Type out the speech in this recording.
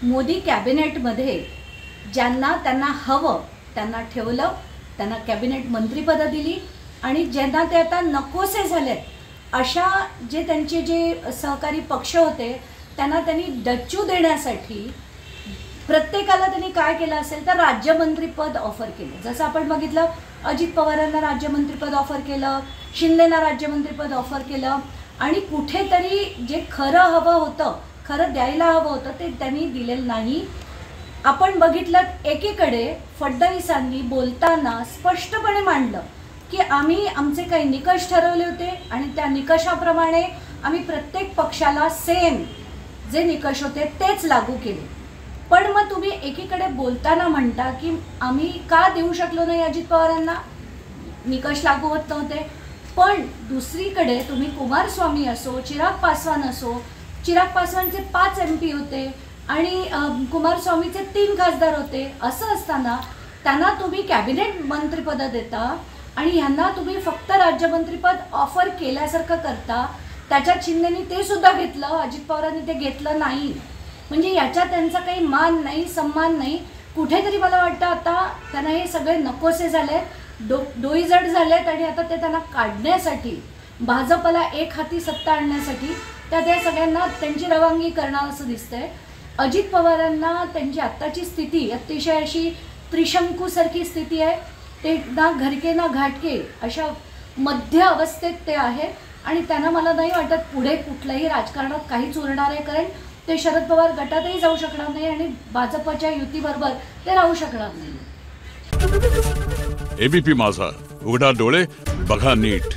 मोदी कॅबिनेटमध्ये ज्यांना त्यांना हवं त्यांना ठेवलं, त्यांना कॅबिनेट मंत्रिपदं दिली आणि ज्यांना ते आता नकोसे झालेत अशा जे त्यांचे जे सहकारी पक्ष होते त्यांना त्यांनी डच्चू देण्यासाठी प्रत्येकाला त्यांनी काय केलं असेल तर राज्यमंत्रीपद ऑफर केलं। जसं आपण बघितलं अजित पवारांना राज्यमंत्रीपद ऑफर केलं, शिंदेना राज्यमंत्रीपद ऑफर केलं आणि कुठेतरी जे खरं हवं होतं, खरं द्यायला हवं होतं ते त्यांनी दिलेलं नाही। आपण बघितलं एकीकडे फडणवीसांनी बोलताना स्पष्टपणे मांडलं की आम्ही आमचे काही निकष ठरवले होते आणि त्या निकषाप्रमाणे आम्ही प्रत्येक पक्षाला सेम जे निकष होते तेच लागू केले। पण मग तुम्ही एकीकडे बोलताना म्हणता की आम्ही का देऊ शकलो नाही अजित पवारांना, निकष लागू होत नव्हते, पण दुसरीकडे तुम्ही कुमारस्वामी असो, चिराग पासवान असो, चिराग पासवानचे 5 MP होते आणि कुमारस्वामीचे 3 खासदार होते। असं असताना त्यांना तुम्ही कॅबिनेट मंत्रिपद देता आणि ह्यांना तुम्ही फक्त राज्यमंत्रीपद ऑफर केल्यासारखं करता। त्याच्यात शिंदेनी ते सुद्धा घेतलं, अजित पवारांनी ते घेतलं नाही। म्हणजे याच्यात त्यांचा काही मान नाही, सन्मान नाही। कुठेतरी मला वाटतं आता त्यांना हे सगळे नकोसे झाले, डोईजड झालेत आणि आता ते त्यांना काढण्यासाठी भाजपला एक हाती सत्ता आणण्यासाठी त्या सगळ्यांना त्यांची रवानगी करणार असं दिसतंय। अजित पवारांना त्यांची आत्ताची स्थिती अतिशय अशी त्रिशंकूसारखी स्थिती आहे। ते ना घरके ना घाटके अशा मध्य अवस्थेत ते आहे आणि त्यांना मला नाही वाटत पुढे कुठल्याही राजकारणात काहीच उरणार आहे, कारण ते शरद पवार गटातही जाऊ शकणार नाही आणि भाजपच्या युतीबरोबर ते राहू शकणार नाही। एबीपी माझा, उघडा डोळे बघा नीट।